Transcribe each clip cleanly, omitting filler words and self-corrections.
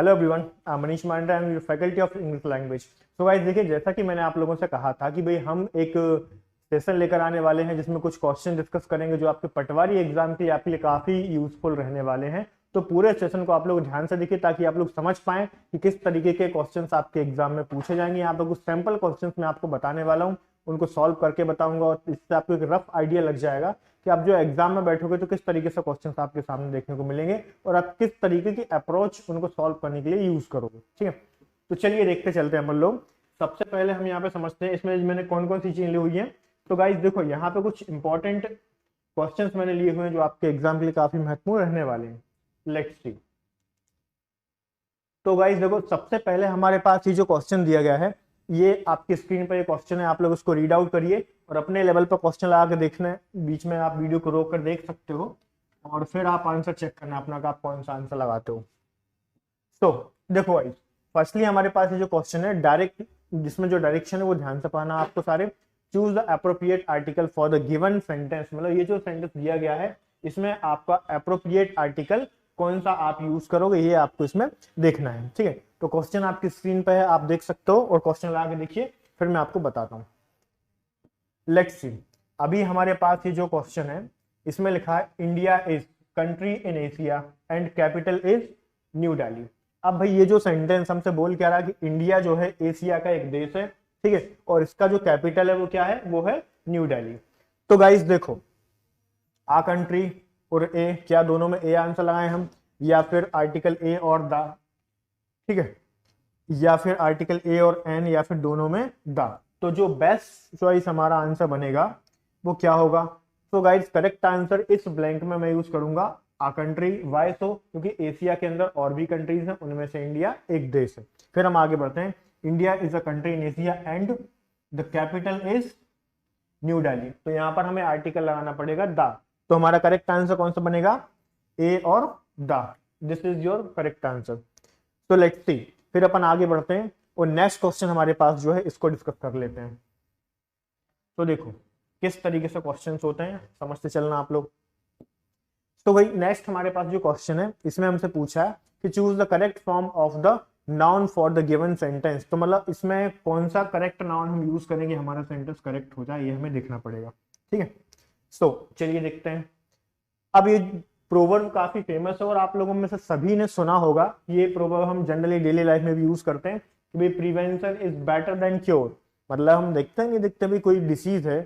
Hello everyone, Manish Manda, I am faculty of English language. तो guys देखिए, जैसा कि मैंने आप लोगों से कहा था कि भाई हम एक सेशन लेकर आने वाले हैं जिसमें कुछ क्वेश्चन डिस्कस करेंगे जो आपके पटवारी एग्जाम के लिए आपके लिए काफी यूजफुल रहने वाले हैं। तो पूरे सेशन को आप लोग ध्यान से देखिए ताकि आप लोग समझ पाएं कि किस तरीके के क्वेश्चंस आपके एग्जाम में पूछे जाएंगे। यहाँ पर कुछ सैंपल क्वेश्चंस मैं आपको बताने वाला हूँ, उनको सॉल्व करके बताऊंगा और इससे आपको एक रफ आइडिया लग जाएगा कि आप जो एग्जाम में बैठोगे तो किस तरीके से क्वेश्चंस आपके सामने देखने को मिलेंगे और आप किस तरीके की अप्रोच उनको सॉल्व करने के लिए यूज करोगे। ठीक है, तो चलिए देखते चलते हैं अपन लोग। सबसे पहले हम यहाँ पे समझते हैं इसमें मैंने कौन कौन सी चीजें ली हुई है। तो गाइस देखो, यहाँ पे कुछ इंपॉर्टेंट क्वेश्चंस मैंने लिए हुए हैं जो आपके एग्जाम के लिए काफी महत्वपूर्ण रहने वाले हैं। Let's see. तो गाइस देखो, सबसे पहले हमारे पास ये जो क्वेश्चन दिया गया है, ये आपकी स्क्रीन पर ये क्वेश्चन है, आप लोग उसको रीड आउट करिए और अपने लेवल पर क्वेश्चन लगा के देखना है। बीच में आप वीडियो को रोक कर देख सकते हो और फिर आप आंसर चेक करना अपना, आप कौन सा आंसर लगाते हो। तो देखो गाइस, फर्स्टली हमारे पास ये जो क्वेश्चन है डायरेक्ट, जिसमें जो डायरेक्शन है वो ध्यान से पढ़ना आपको सारे। Choose the appropriate article for the given sentence, मतलब ये जो सेंटेंस दिया गया है इसमें आपका अप्रोप्रिएट आर्टिकल कौन सा आप यूज करोगे ये आपको इसमें देखना है। ठीक है, तो क्वेश्चन आपकी स्क्रीन पे है, आप देख सकते हो और क्वेश्चन लगा के देखिए, फिर मैं आपको बताता हूँ। Let's see. अभी हमारे पास ये जो क्वेश्चन है इसमें लिखा है India is country in Asia and capital is new Delhi. अब भाई ये जो सेंटेंस हमसे बोल क्या रहा कि इंडिया जो है एशिया का एक देश है, ठीक है, और इसका जो कैपिटल है वो क्या है, वो है न्यू दिल्ली। तो गाइस देखो, आ कंट्री और ए, क्या दोनों में ए आंसर लगाए हम, या फिर आर्टिकल ए और द, ठीक है, या फिर आर्टिकल ए और एन, या फिर दोनों में द। तो जो बेस्ट चॉइस हमारा आंसर बनेगा वो क्या होगा। तो गाइस करेक्ट आंसर इस ब्लैंक में मैं यूज करूंगा आ कंट्री। वाई सो, क्योंकि एशिया के अंदर और भी कंट्रीज हैं, उनमें से इंडिया एक देश है। फिर हम आगे बढ़ते हैं। India is a country in Asia and the capital is new Delhi. तो यहां पर हमें आर्टिकल लगाना पड़ेगा द। तो हमारा करेक्ट आंसर कौन सा बनेगा, ए और the. This is your correct answer. तो लेट्स सी, फिर अपन आगे बढ़ते हैं और नेक्स्ट क्वेश्चन हमारे पास जो है इसको डिस्कस कर लेते हैं। तो देखो किस तरीके से क्वेश्चंस होते हैं, समझते चलना आप लोग। तो भाई नेक्स्ट हमारे पास जो क्वेश्चन है इसमें हमसे पूछा है कि choose the correct form of the noun for the given sentence. तो मतलब इसमें कौन सा करेक्ट नाउन हम यूज करेंगे हमारा सेंटेंस करेक्ट हो जाए, ये हमें देखना पड़ेगा। ठीक है, सो चलिए देखते हैं। अब ये प्रोवर्ब काफी फेमस है और आप लोगों में से सभी ने सुना होगा। ये प्रोवर्ब हम जनरली डेली लाइफ में भी यूज करते हैं कि भाई prevention is better than cure. मतलब हम देखते हैं, नहीं देखते भी कोई डिसीज है,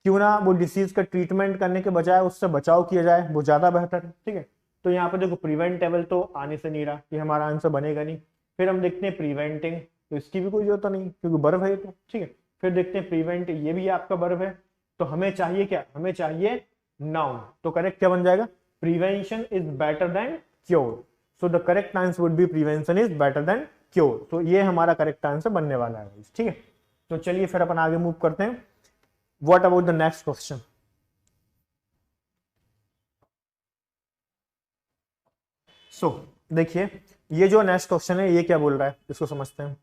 क्यों ना वो डिसीज का ट्रीटमेंट करने के बजाय उससे बचाव किया जाए, वो ज्यादा बेहतर है। ठीक है, तो यहाँ पर देखो प्रिवेंटेबल तो आने से नहीं रहा, ये हमारा आंसर बनेगा नहीं। फिर हम देखते हैं प्रिवेंटिंग, तो इसकी भी कोई जरूरत नहीं क्योंकि वर्ब है तो। ठीक है, फिर देखते हैं प्रिवेंट, ये भी आपका वर्ब है। तो हमें चाहिए क्या, हमें चाहिए नाउन। तो करेक्ट क्या बन जाएगा, prevention is better than cure. So the correct answer would B prevention is better than cure. तो ये हमारा करेक्ट आंसर बनने वाला है। ठीक है, तो चलिए फिर अपन आगे मूव करते हैं। What about the next question. So देखिए, ये जो नेक्स्ट क्वेश्चन है ये क्या बोल रहा है, इसको समझते हैं।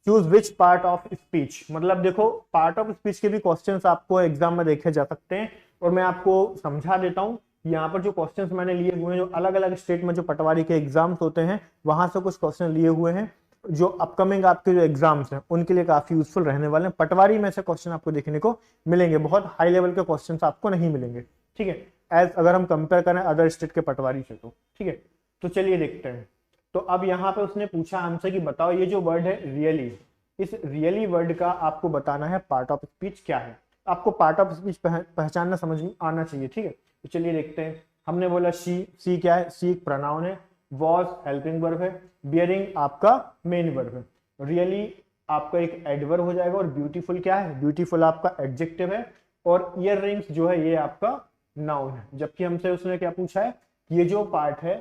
Choose which part of speech. मतलब देखो, पार्ट ऑफ स्पीच के भी क्वेश्चंस आपको एग्जाम में देखे जा सकते हैं और मैं आपको समझा देता हूं। यहाँ पर जो क्वेश्चंस मैंने लिए हुए हैं, जो अलग अलग स्टेट में जो पटवारी के एग्जाम्स होते हैं वहां से कुछ क्वेश्चन लिए हुए हैं जो अपकमिंग आपके जो एग्जाम्स हैं उनके लिए काफी यूजफुल रहने वाले हैं। पटवारी में से क्वेश्चन आपको देखने को मिलेंगे, बहुत हाई लेवल के क्वेश्चन आपको नहीं मिलेंगे। ठीक है, एज अगर हम कंपेयर करें अदर स्टेट के पटवारी से तो। ठीक है, तो चलिए देखते हैं। तो अब यहाँ पे उसने पूछा हमसे कि बताओ ये जो वर्ड है रियली, इस रियली वर्ड का आपको बताना है पार्ट ऑफ स्पीच क्या है। आपको पार्ट ऑफ स्पीच पहचानना समझ में आना चाहिए। ठीक है, तो चलिए देखते हैं। हमने बोला सी क्या है, सी एक प्रोनाउन है, वॉज हेल्पिंग वर्ब है, बियरिंग आपका मेन वर्ब है, रियली आपका एक एडवर्ब हो जाएगा और ब्यूटीफुल क्या है, ब्यूटीफुल आपका एडजेक्टिव है, और ईयर रिंग्स जो है ये आपका नाउन है। जबकि हमसे उसने क्या पूछा है, ये जो पार्ट है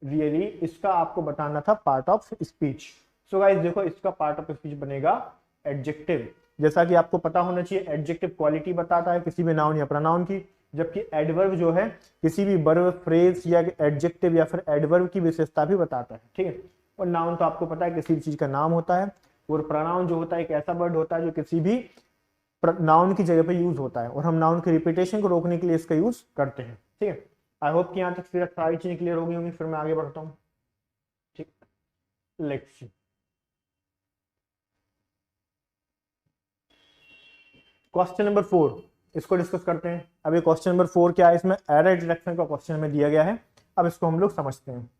रियली, इसका आपको बताना था part of speech. So guys देखो, इसका पार्ट ऑफ स्पीच बनेगा एडजेक्टिव। जैसा कि आपको पता होना चाहिए, एडजेक्टिव क्वालिटी बताता है किसी भी नाउन या प्रोनाउन की, जबकि एडवर्ब जो है किसी भी वर्ब, फ्रेज या एडजेक्टिव या फिर एडवर्ब की विशेषता भी बताता है। ठीक है, और नाउन तो आपको पता है किसी भी चीज का नाम होता है, और प्रोनाउन जो होता है एक ऐसा वर्ड होता है जो किसी भी नाउन की जगह पे यूज होता है, और हम नाउन के रिपीटेशन को रोकने के लिए इसका यूज करते हैं। ठीक है, आई होप कि यहाँ तक फिर सारी चीजें क्लियर हो गई होंगी। फिर मैं आगे बढ़ता हूँ। ठीक, लेट्स सी, क्वेश्चन नंबर 4 इसको डिस्कस करते हैं। अब ये क्वेश्चन नंबर 4 क्या है, इसमें एरर डिटेक्शन का क्वेश्चन में दिया गया है। अब इसको हम लोग समझते हैं।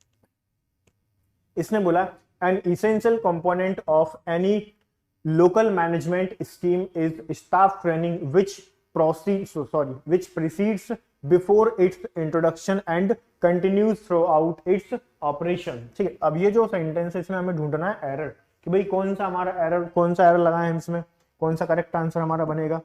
इसने बोला N essential component of any local management scheme is staff training which precedes before its introduction and continues throughout its operation। ठीक है, अब ये जो सेंटेंस है इसमें हमें ढूंढना है एरर, कि भाई कौन सा हमारा एरर, कौन सा एरर लगाए हम इसमें, कौन सा करेक्ट आंसर हमारा बनेगा।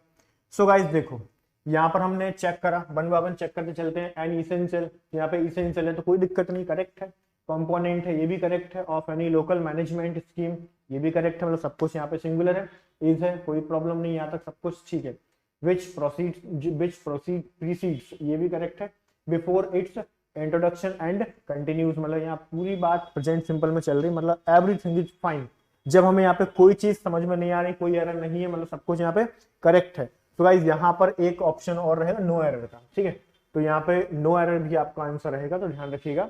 सो गाइस देखो, यहाँ पर हमने चेक करा, वन बाय वन चेक करते चलते हैं। एन इसेंशियल, यहाँ पे इसेंशियल है तो कोई दिक्कत नहीं, करेक्ट है। कंपोनेंट है, ये भी करेक्ट है। Of any local management scheme, ये भी करेक्ट है, मतलब सब कुछ यहाँ पे सिंगुलर है। इज है, कोई प्रॉब्लम नहीं, यहाँ तक सब कुछ ठीक है। which precedes, ये भी करेक्ट है। Before it's introduction and continues, मतलब यहाँ पूरी बात प्रेजेंट सिंपल में चल रही, मतलब एवरीथिंग इज फाइन। जब हमें यहाँ पे कोई चीज समझ में नहीं आ रही, कोई एरर नहीं है, मतलब सब कुछ यहाँ पे करेक्ट है। तो गाइस यहाँ पर एक ऑप्शन और रहेगा नो एरर का, ठीक है। तो यहाँ पे नो एरर भी आपका आंसर रहेगा, तो ध्यान रखिएगा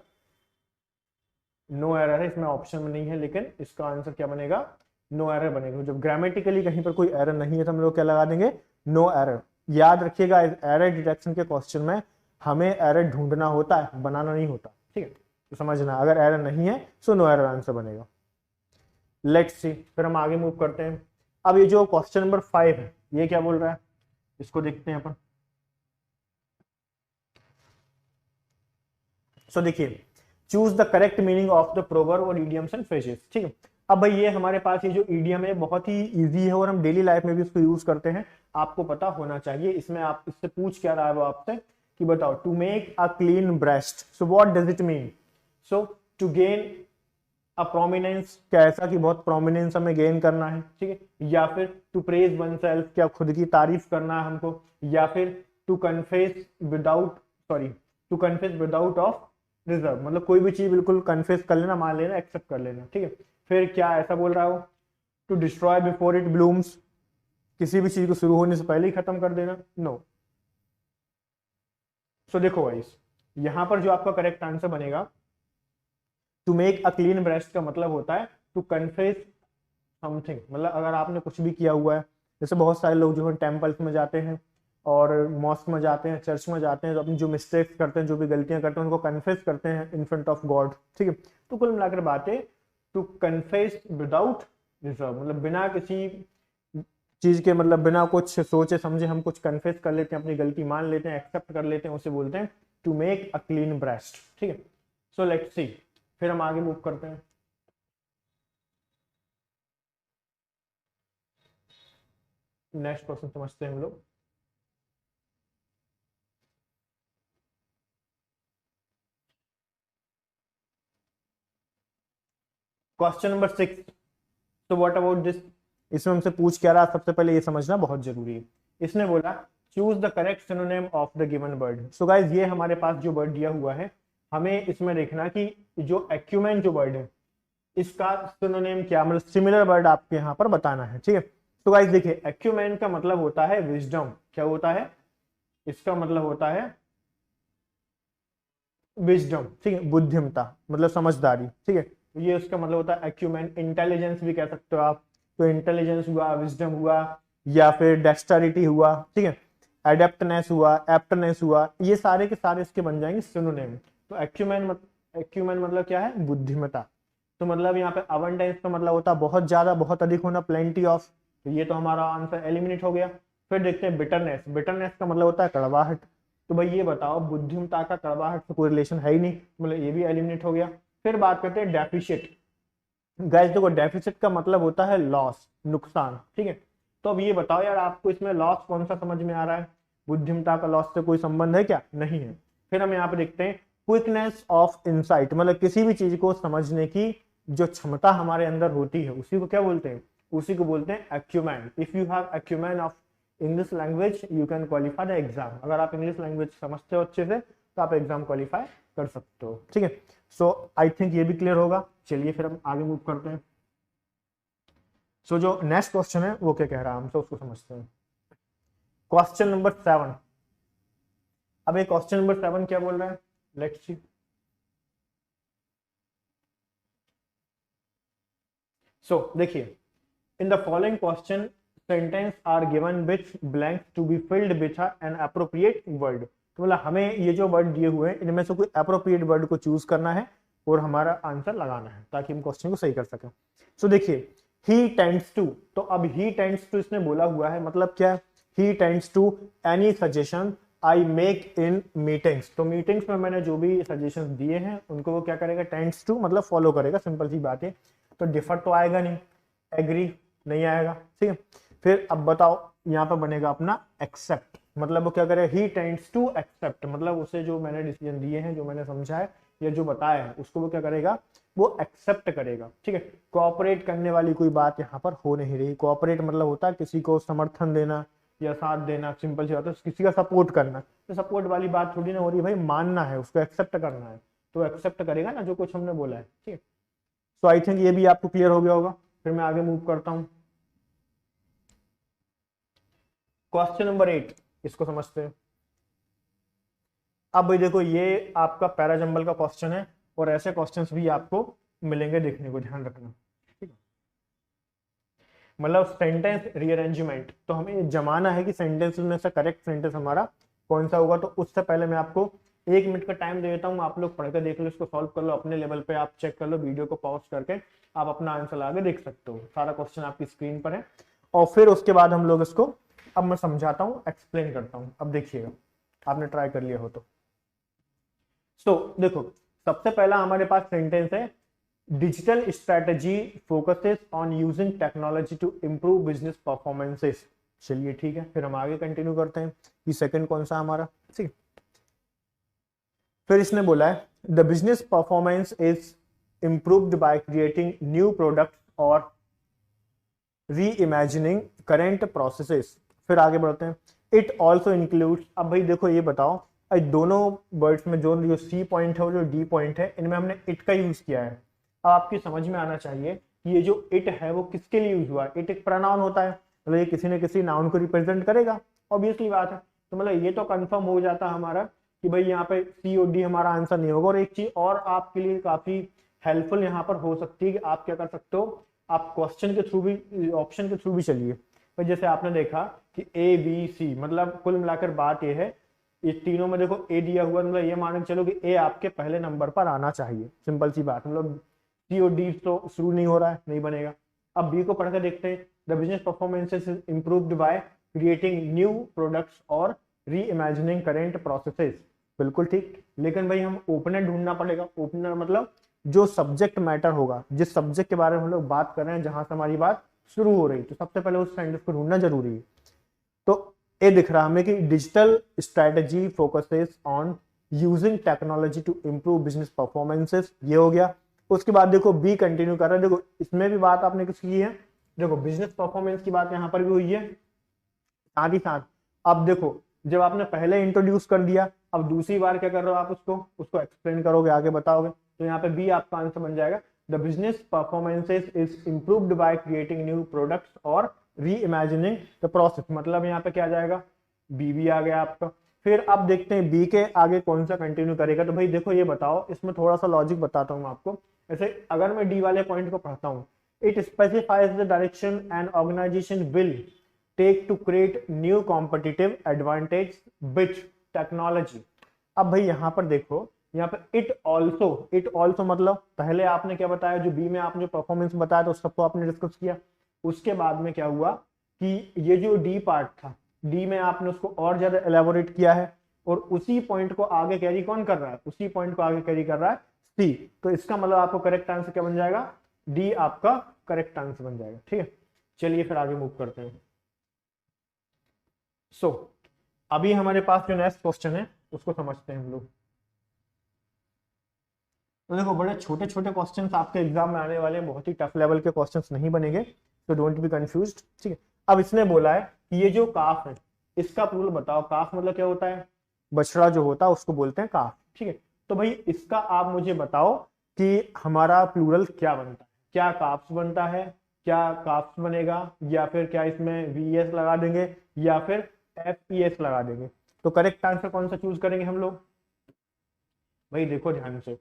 नो एरर है, इसमें ऑप्शन में नहीं है, लेकिन इसका आंसर क्या बनेगा, नो एरर बनेगा। जब ग्रामेटिकली कहीं पर कोई एरर नहीं है तो हम लोग क्या लगा देंगे, नो एरर। याद रखिएगा एरर डिटेक्शन के क्वेश्चन में हमें एरर ढूंढना होता है, बनाना नहीं होता, ठीक है। तो समझना, अगर एरर नहीं है सो नो एरर आंसर बनेगा। लेट्स सी, फिर हम आगे मूव करते हैं। अब ये जो क्वेश्चन नंबर 5 है, ये क्या बोल रहा है, इसको देखते हैं अपन। सो देखिए, choose the correct meaning of the proverb और इडियम्स एंड फ्रेजेस, ठीक है। अब भाई ये हमारे पास ये जो इडियम है बहुत ही इजी है और हम डेली लाइफ में भी इसको यूज करते हैं, आपको पता होना चाहिए। इसमें आप इससे पूछ क्या रहा है वो आपसे, कि बताओ to make a clean breast, so what does it mean. So to gain a prominence, क्या ऐसा कि बहुत प्रोमिनेंस हमें गेन करना है, ठीक है। या फिर टू प्रेज वन सेल्फ, क्या खुद की तारीफ करना है हमको। या फिर to confess without of reserve, मतलब कोई भी चीज बिल्कुल कन्फेस कर लेना, मान लेना, एक्सेप्ट कर लेना, ठीक है। फिर क्या ऐसा बोल रहा हो, to destroy before it blooms, किसी भी चीज को शुरू होने से पहले ही खत्म कर देना, नो। सो देखो गाइस, यहां पर जो आपका करेक्ट आंसर बनेगा, to make a clean breast का मतलब होता है टू कन्फेस समथिंग, मतलब अगर आपने कुछ भी किया हुआ है, जैसे बहुत सारे लोग जो है टेम्पल्स में जाते हैं और मॉस्क में जाते हैं, चर्च में जाते हैं, तो अपनी जो मिस्टेक्स करते हैं, जो भी गलतियां करते हैं, उनको कन्फेस करते हैं इन फ्रंट ऑफ गॉड, ठीक है। तो कुल मिलाकर बात है टू कन्फेस विदाउट रिजर्व, मतलब बिना किसी चीज के, मतलब बिना कुछ सोचे समझे हम कुछ कन्फेस कर लेते हैं, अपनी गलती मान लेते हैं, एक्सेप्ट कर लेते हैं, उसे बोलते हैं to make a clean breast, ठीक है। सो लेट्स सी, फिर हम आगे मूव करते हैं। नेक्स्ट क्वेश्चन समझते हैं हम लोग। क्वेश्चन नंबर 6, तो व्हाट अबाउट दिस, इसमें हमसे पूछ क्या रहा, सबसे पहले ये समझना बहुत जरूरी है। इसने बोला choose the correct synonym of the given word. So guys ये हमारे पास जो वर्ड दिया हुआ है, हमें इसमें देखना कि जो एक्यूमेन जो वर्ड है इसका सिनोनिम क्या, मतलब सिमिलर वर्ड आपके यहाँ पर बताना है, ठीक है। तो गाइस देखिए, एक्यूमेन का मतलब होता है विजडम, क्या होता है, इसका मतलब होता है विजडम, ठीक है, बुद्धिमता, मतलब समझदारी, ठीक है। तो ये उसका मतलब होता है एक्यूमेन। इंटेलिजेंस भी कह सकते हो आप, तो इंटेलिजेंस हुआ, विजडम हुआ, या फिर डेक्सटरिटी हुआ, ठीक है, एडेप्टनेस हुआ, एप्टनेस हुआ, ये सारे के सारे इसके बन जाएंगे सिनोनिम। तो एक्यूमेन मतलब क्या है, बुद्धिमता। तो मतलब यहाँ पे अबंडेंस का मतलब होता है बहुत ज्यादा, बहुत अधिक होना, प्लेंटी ऑफ। तो ये तो हमारा आंसर एलिमिनेट हो गया। फिर देखते हैं बिटरनेस, बिटरनेस का मतलब होता है कड़वाहट। तो भाई ये बताओ, बुद्धिमता का कड़वाहट से कोई रिलेशन है ही नहीं, मतलब ये भी एलिमिनेट हो गया। फिर बात करते हैं डेफिशिट। गाइस देखो, डेफिसिट का मतलब होता है लॉस, नुकसान, ठीक है। तो अब ये बताओ यार, आपको इसमें लॉस कौन सा समझ में आ रहा है, बुद्धिमता का लॉस से कोई संबंध है क्या, नहीं है। फिर हम यहाँ पे देखते हैं क्विकनेस ऑफ इंसाइट, मतलब किसी भी चीज को समझने की जो क्षमता हमारे अंदर होती है, उसी को क्या बोलते हैं, उसी को बोलते हैं acumen. If you have acumen of English language you can qualify the exam. अगर आप इंग्लिश लैंग्वेज समझते हो अच्छे से तो आप एग्जाम क्वालिफाई कर सकते हो, ठीक है। सो आई थिंक ये भी क्लियर होगा। चलिए फिर हम आगे मूव करते हैं। सो जो नेक्स्ट क्वेश्चन है वो क्या कह रहा है हमसे, उसको समझते हैं। Question number 7। अब ये क्वेश्चन नंबर 7 क्या बोल रहा है, लेट्स सी। सो देखिए, in the following question sentence are given with blanks to be filled with an appropriate word. तो मतलब हमें ये जो वर्ड दिए हुए हैं इनमें से कोई अप्रोप्रिएट वर्ड को चूज करना है और हमारा आंसर लगाना है ताकि हम क्वेश्चन को सही कर सकें। सो देखिए, ही टेंड्स टू, तो अब ही टेंड्स टू इसने बोला हुआ है, मतलब क्या है, he tends to any suggestion I make in meetings. तो मीटिंग्स में मैंने जो भी सजेशंस दिए हैं उनको वो क्या करेगा, टेंड्स टू मतलब फॉलो करेगा, सिंपल सी बात है। तो डिफर तो आएगा नहीं, एग्री नहीं आएगा, ठीक है। फिर अब बताओ, यहाँ पे बनेगा अपना एक्सेप्ट, मतलब वो क्या करेगा, ही टेंड्स टू एक्सेप्ट, मतलब उसे जो मैंने डिसीजन दिए हैं, जो मैंने समझा है या जो बताया है उसको वो क्या करेगा, वो एक्सेप्ट करेगा, ठीक है। कोऑपरेट करने वाली कोई बात यहाँ पर हो नहीं रही। कोऑपरेट मतलब होता है किसी को समर्थन देना या साथ देना, सिंपल सी बात है, किसी का सपोर्ट करना। तो सपोर्ट वाली बात थोड़ी ना हो रही भाई, मानना है उसको, एक्सेप्ट करना है, तो एक्सेप्ट करेगा ना जो कुछ हमने बोला है, ठीक है। सो आई थिंक ये भी आपको क्लियर हो गया होगा। फिर मैं आगे मूव करता हूं। क्वेश्चन नंबर 8, इसको समझते हैं। अब भाई देखो, ये आपका पैराजंबल का क्वेश्चन है और ऐसे क्वेश्चंस भी आपको मिलेंगे देखने को, ध्यान रखना, ठीक है। मतलब सेंटेंस रीअरेंजमेंट, तो हमें ये जमाना है कि सेंटेंस में से करेक्ट सेंटेंस हमारा कौन सा होगा। तो उससे पहले मैं आपको 1 मिनट का टाइम दे देता हूँ, आप लोग पढ़ कर देख लो, इसको सॉल्व कर लो अपने लेवल पे, आप चेक कर लो, वीडियो को पॉज करके आप अपना आंसर आगे देख सकते हो। सारा क्वेश्चन आपकी स्क्रीन पर है और फिर उसके बाद हम लोग इसको, अब मैं समझाता हूँ, एक्सप्लेन करता हूँ। अब देखिएगा, आपने ट्राई कर लिया हो तो। देखो, सबसे पहला हमारे पास सेंटेंस है, digital strategy focuses on using technology to improve business performances. चलिए ठीक है, फिर हम आगे कंटिन्यू करते हैं कि सेकंड कौन सा हमारा, ठीक। फिर इसने बोला है, the business performance is improved by creating new product और री इमेजिनिंग करेंट प्रोसेसेस। फिर आगे बढ़ते हैं, इट ऑल्सो इंक्लूड्स। अब भाई देखो, ये बताओ, दोनों वर्ड्स में जो सी पॉइंट है और जो डी पॉइंट है, इनमें हमने इट का यूज किया है। अब आपकी समझ में आना चाहिए कि ये जो इट है वो किसके लिए यूज हुआ है। इट एक प्रोनाउन होता है, मतलब ये किसी न किसी नाउन को रिप्रेजेंट करेगा, ऑब्वियसली बात है। तो मतलब ये तो कंफर्म हो जाता हमारा कि भाई यहाँ पे सी और डी हमारा आंसर नहीं होगा। और एक चीज और आपके लिए काफी हेल्पफुल यहाँ पर हो सकती है कि आप क्या कर सकते हो, आप क्वेश्चन के थ्रू भी, ऑप्शन के थ्रू भी चलिए। तो जैसे आपने देखा कि ए बी सी, मतलब कुल मिलाकर बात ये है, ये तीनों में देखो ए दिया हुआ, मतलब ये मान के चलो कि ए आपके पहले नंबर पर आना चाहिए, सिंपल सी बात। मतलब सी और डी तो शुरू नहीं हो रहा है, नहीं बनेगा। अब बी को पढ़कर देखते हैं, the business performances is improved by creating new products और री इमेजिनिंग करेंट प्रोसेसेस। बिल्कुल ठीक, लेकिन भाई हम ओपनर ढूंढना पड़ेगा। ओपनर मतलब जो सब्जेक्ट मैटर होगा, जिस सब्जेक्ट के बारे में हम लोग बात कर रहे हैं, जहां से हमारी बात शुरू हो रही है, तो सबसे पहले उस सेंटेंस को ढूंढना जरूरी है। तो ये दिख रहा हमें कि digital strategy focuses on using technology to improve business performances, ये हो गया। उसके बाद देखो बी कंटिन्यू कर रहा है, देखो इसमें भी बात आपने किसकी की है, देखो बिजनेस परफॉर्मेंस की बात यहाँ पर भी हुई है, साथ ही साथ अब देखो, जब आपने पहले इंट्रोड्यूस कर दिया, अब दूसरी बार क्या कर रहे हो आप, उसको एक्सप्लेन करोगे, आगे बताओगे। तो यहाँ पे बी आपका आंसर बन जाएगा, the business performances is improved by creating new products और री इमेजिनिंग द प्रोसेस। मतलब यहाँ पे क्या आ जाएगा, बी भी आ गया आपका। फिर अब देखते हैं बी के आगे कौन सा कंटिन्यू करेगा। तो भाई देखो, ये बताओ, इसमें थोड़ा सा लॉजिक बताता हूँ आपको। ऐसे अगर मैं डी वाले पॉइंट को पढ़ता हूँ, it specifies the direction and organisation will take to create new competitive advantage with technology. अब भाई यहाँ पर देखो, यहाँ पे इट ऑल्सो मतलब पहले आपने क्या बताया, जो बी में आपने जो परफॉर्मेंस बताया था उस सबको आपने डिस्कस किया। उसके बाद में क्या हुआ कि ये जो डी पार्ट था, डी में आपने उसको और ज्यादा एलेबोरेट किया है, और उसी पॉइंट को आगे कैरी कौन कर रहा है, उसी पॉइंट को आगे कैरी कर रहा है सी। तो इसका मतलब आपको करेक्ट आंसर क्या बन जाएगा, डी आपका करेक्ट आंसर बन जाएगा, ठीक है। चलिए फिर आगे मूव करते हैं। अभी हमारे पास जो नेक्स्ट क्वेश्चन है उसको समझते हैं हम लोग। तो देखो, बड़े छोटे छोटे क्वेश्चंस आपके एग्जाम में आने वाले हैं, बहुत ही टफ लेवल के क्वेश्चंस नहीं बनेंगे, तो डोंट बी कंफ्यूज्ड, ठीक है। अब इसने बोला है कि ये जो काफ है, इसका प्लूरल बताओ। काफ मतलब क्या होता है, बछड़ा जो होता है उसको बोलते हैं काफ, ठीक है। तो भाई इसका आप मुझे बताओ कि हमारा प्लूरल क्या बनता है, क्या काफ्स बनता है, क्या काफ्स बनेगा, या फिर क्या इसमें वीएस लगा देंगे, या फिर एफईएस लगा देंगे। तो करेक्ट आंसर कौन सा चूज करेंगे हम लोग, भाई देखो ध्यान से,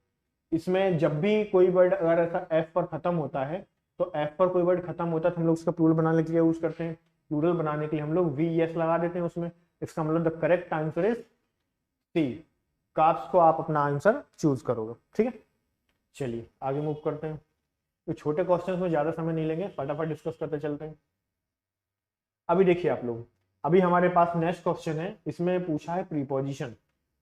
इसमें जब भी कोई वर्ड अगर ऐसा एफ पर खत्म होता है तो एफ पर कोई वर्ड खत्म होता है तो हम लोग उसका प्लूरल बनाने के लिए यूज करते हैं। प्लूरल बनाने के लिए हम लोग वी एस लगा देते हैं उसमें। इसका मतलब the correct answer is C. काप्स को आप अपना आंसर चूज करोगे, ठीक है। चलिए आगे मूव करते हैं। तो छोटे क्वेश्चंस में ज्यादा समय नहीं लेंगे, फटाफट डिस्कस करते चलते हैं। अभी देखिए आप लोग, अभी हमारे पास नेक्स्ट क्वेश्चन है, इसमें पूछा है प्रीपोजिशन।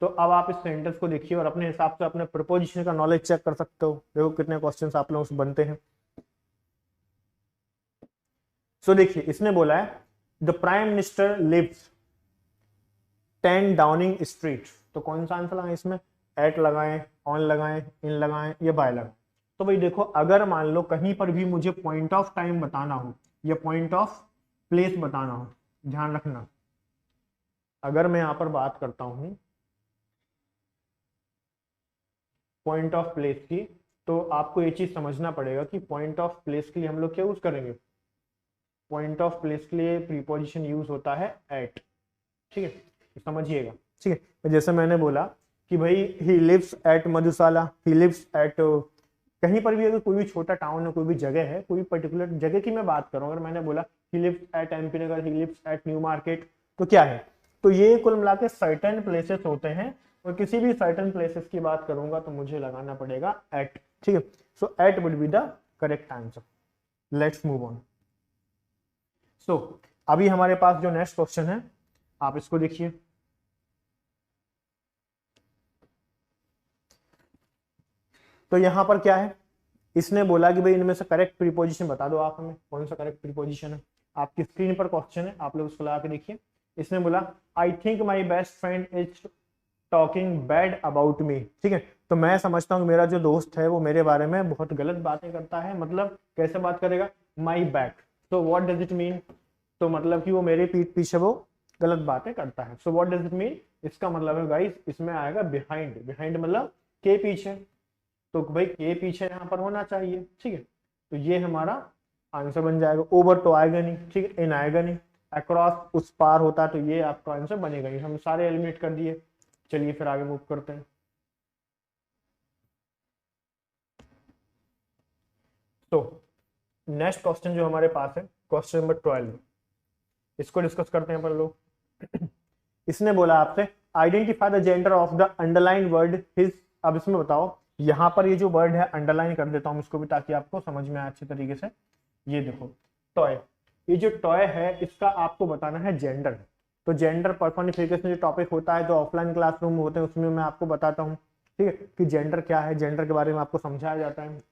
तो अब आप इस सेंटेंस को देखिए और अपने हिसाब से अपने प्रीपोजिशन का नॉलेज चेक कर सकते हो। देखो कितने क्वेश्चंस आप लोगों से बनते हैं। सो देखिए इसने बोला है the prime minister lives 10 Downing Street. तो कौन सा आंसर लगाएं इसमें? एट लगाएं, ऑन लगाएं, इन लगाएं या बाय लगाएं? तो भाई देखो, अगर मान लो कहीं पर भी मुझे पॉइंट ऑफ टाइम बताना हो या पॉइंट ऑफ प्लेस बताना हो, ध्यान रखना, अगर मैं यहां पर बात करता हूं पॉइंट ऑफ प्लेस की, तो आपको ये चीज समझना पड़ेगा कि पॉइंट ऑफ प्लेस के लिए हम लोग क्या यूज करेंगे? पॉइंट ऑफ प्लेस के लिए प्रीपोजिशन यूज होता है एट, ठीक है, तो समझिएगा, ठीक है। तो जैसे मैंने बोला कि भाई he lives at Madhushala, he lives at, कहीं पर भी अगर कोई भी छोटा टाउन है, कोई भी जगह है, कोई भी पर्टिकुलर जगह की मैं बात करूं, अगर मैंने बोला he lives at MP Nagar, he lives at new market, तो क्या है? तो ये कुल मिला के सर्टेन प्लेसेस होते हैं, और किसी भी सर्टेन प्लेसेस की बात करूंगा तो मुझे लगाना पड़ेगा एट, ठीक है। So at would be the correct answer. Let's move on. So अभी हमारे पास जो नेक्स्ट क्वेश्चन है, आप इसको देखिए। तो यहां पर क्या है, इसने बोला कि भाई इनमें से करेक्ट प्रीपोजिशन बता दो आप हमें, कौन सा करेक्ट प्रीपोजिशन है। आपकी स्क्रीन पर क्वेश्चन है, आप लोग उसको लगा के देखिए। इसने बोला I think my best friend is talking bad about me, ठीक है। तो मैं समझता हूँ मेरा जो दोस्त है वो मेरे बारे में बहुत गलत बातें करता है। मतलब कैसे बात करेगा? My back. तो व्हाट डज इट मीन? तो मतलब कि वो मेरे पीठ पीछे वो गलत बातें करता है। So what does it mean? इसका मतलब है गाइस, इसमें आएगा बिहाइंड। बिहाइंड मतलब के पीछे, तो भाई के पीछे यहाँ पर होना चाहिए, ठीक है। तो ये हमारा आंसर बन जाएगा। ओवर तो आएगा नहीं, ठीक है, इन आएगा नहीं, अक्रॉस उस पार होता, तो ये आपका आंसर बनेगा नहीं। हम सारे एलिमिनेट कर दिए। चलिए फिर आगे मूव करते हैं। तो नेक्स्ट क्वेश्चन जो हमारे पास है, क्वेश्चन नंबर 12, इसको डिस्कस करते हैं अपन लोग। इसने बोला आपसे identify the gender of the underline word his. अब इसमें बताओ, यहां पर ये जो वर्ड है अंडरलाइन कर देता हूं इसको भी, ताकि आपको समझ में आए अच्छे तरीके से। ये देखो टॉय, ये जो टॉय है इसका आपको बताना है जेंडर। तो जेंडर पर्सोनिफिकेशन जो टॉपिक होता है, जो ऑफलाइन क्लासरूम होते हैं, उसमें मैं आपको बताता हूँ, ठीक है, कि जेंडर क्या है, जेंडर के बारे में आपको समझाया जाता है।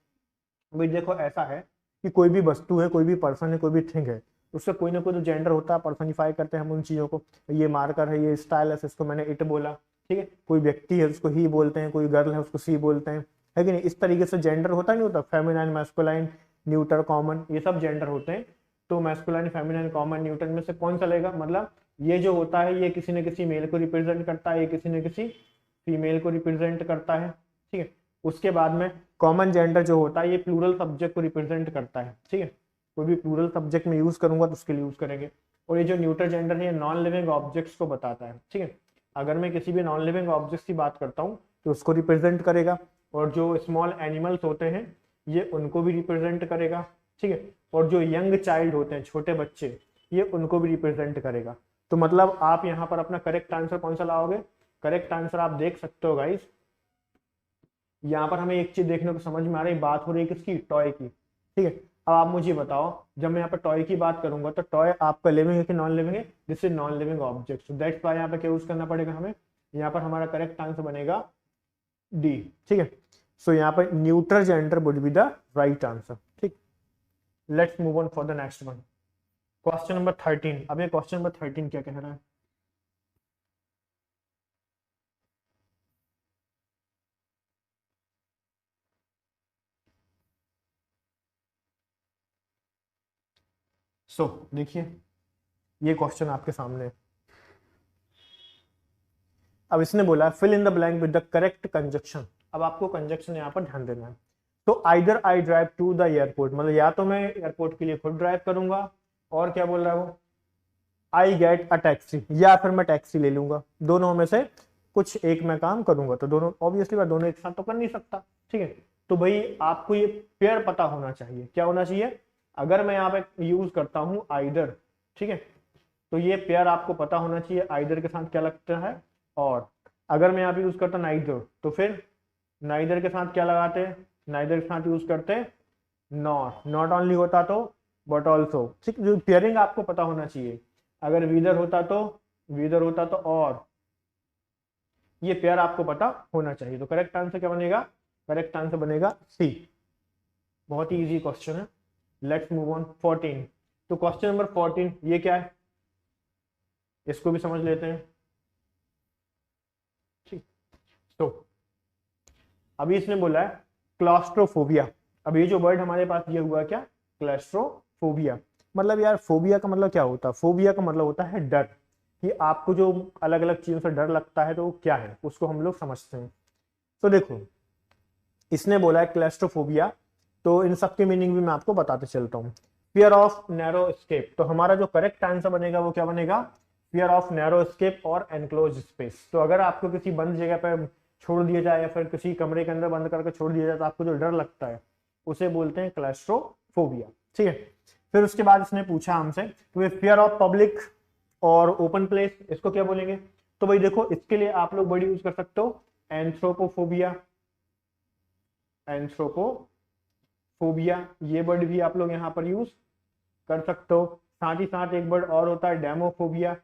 भाई देखो ऐसा है कि कोई भी वस्तु है, कोई भी पर्सन है, कोई भी थिंग है, उससे कोई ना कोई तो जेंडर होता है, पर्सनिफाई करते हैं हम उन चीजों को। ये मार्कर है, ये स्टाइल है, इसको मैंने इट बोला, ठीक है। कोई व्यक्ति है उसको ही बोलते हैं, कोई गर्ल है उसको सी बोलते हैं, है कि नहीं? इस तरीके से जेंडर होता नहीं होता, फेमिनाइन, मैस्कुलाइन, न्यूटर, कॉमन, ये सब जेंडर होते हैं। तो मैस्कुलाइन, फेमिनाइन, कॉमन, न्यूटर में से कौन सा लेगा? मतलब ये जो होता है ये किसी न किसी मेल को रिप्रेजेंट करता है, ये किसी न किसी फीमेल को रिप्रेजेंट करता है, ठीक है। उसके बाद में कॉमन जेंडर जो होता है ये प्लूरल सब्जेक्ट को रिप्रेजेंट करता है, ठीक है। कोई भी प्लूरल सब्जेक्ट में यूज करूंगा तो उसके लिए यूज करेंगे। और ये जो न्यूटर जेंडर है ये नॉन लिविंग ऑब्जेक्ट्स को बताता है, ठीक है। अगर मैं किसी भी नॉन लिविंग ऑब्जेक्ट्स की बात करता हूँ तो उसको रिप्रेजेंट करेगा, और जो स्मॉल एनिमल्स होते हैं ये उनको भी रिप्रेजेंट करेगा, ठीक है। और जो यंग चाइल्ड होते हैं, छोटे बच्चे, ये उनको भी रिप्रेजेंट करेगा। तो मतलब आप यहाँ पर अपना करेक्ट आंसर कौन सा लाओगे? करेक्ट आंसर आप देख सकते हो गाइस, यहाँ पर हमें एक चीज देखने को समझ में आ रही है, बात हो रही है किसकी? टॉय की, ठीक है। अब आप मुझे बताओ, जब मैं यहाँ पर टॉय की बात करूंगा तो टॉय आपका लिविंग है कि नॉन लिविंग है? This is non living object, so that's why यहाँ पे क्या यूज करना पड़ेगा हमें? यहाँ पर हमारा करेक्ट आंसर बनेगा डी, ठीक है। सो यहाँ पर neutral gender would be the right answer, ठीक। Let's move on for the next one, question number 13। अब ये क्वेश्चन नंबर 13 क्या कह रहा है? सो देखिए ये क्वेश्चन आपके सामने है। अब इसने बोला fill in the blank with the correct conjunction. अब आपको कंजक्शन यहाँ पर ध्यान देना है। तो either I drive to the airport, मतलब या तो मैं एयरपोर्ट के लिए खुद ड्राइव करूंगा, और क्या बोल रहा है वो? आई गेट अ टैक्सी, या फिर मैं टैक्सी ले लूंगा। दोनों में से कुछ एक मैं काम करूंगा। तो दोनों ऑब्वियसली मैं दोनों एक साथ तो कर नहीं सकता, ठीक है। तो भाई आपको ये पेयर पता होना चाहिए। क्या होना चाहिए? अगर मैं यहाँ पे यूज करता हूँ आइदर, ठीक है, तो ये पेयर आपको पता होना चाहिए आइदर के साथ क्या लगता है। और अगर मैं यहाँ पे यूज करता नाइदर, तो फिर नाइदर के साथ क्या लगाते हैं? नाइदर के साथ यूज करते हैं नॉट। नॉट ओनली होता तो बट ऑल्सो, ठीक, जो पेयरिंग आपको पता होना चाहिए। अगर वीदर होता तो, वीदर होता तो और, ये पेयर आपको पता होना चाहिए। तो करेक्ट आंसर क्या बनेगा? करेक्ट आंसर बनेगा सी। बहुत ही इजी क्वेश्चन है। Let's move on 14। तो क्वेश्चन नंबर 14 ये क्या है, इसको भी समझ लेते हैं। ठीक, तो अभी इसने बोला है क्लॉस्ट्रोफोबिया। अब ये जो वर्ड हमारे पास ये हुआ क्या? क्लॉस्ट्रोफोबिया। मतलब यार फोबिया का मतलब क्या होता है? फोबिया का मतलब होता है डर, कि आपको जो अलग अलग चीजों से डर लगता है तो वो क्या है, उसको हम लोग समझते हैं। तो देखो इसने बोला है क्लैस्ट्रोफोबिया, तो इन सब की मीनिंग भी मैं आपको बताते चलता हूँ। फियर ऑफ नैरो एस्केप, तो हमारा जो करेक्ट आंसर बनेगा वो क्या बनेगा? फियर ऑफ नैरो एस्केप और एनक्लोज स्पेस। तो अगर आपको किसी बंद जगह पर छोड़ दिया जाए या फिर किसी कमरे के अंदर बंद करके छोड़ दिया जाए तो आपको जो डर लगता है उसे बोलते हैं क्लैस्ट्रोफोबिया। ठीक है, फिर उसके बाद इसने पूछा हमसे कि फियर ऑफ पब्लिक और ओपन प्लेस, इसको क्या बोलेंगे? तो भाई देखो इसके लिए आप लोग वर्ड यूज कर सकते हो एंथ्रोपोफोबिया। एंथ्रोपोफोबिया ये वर्ड भी आप लोग यहाँ पर यूज कर सकते हो। साथ ही साथ एक वर्ड और होता है डेमोफोबिया।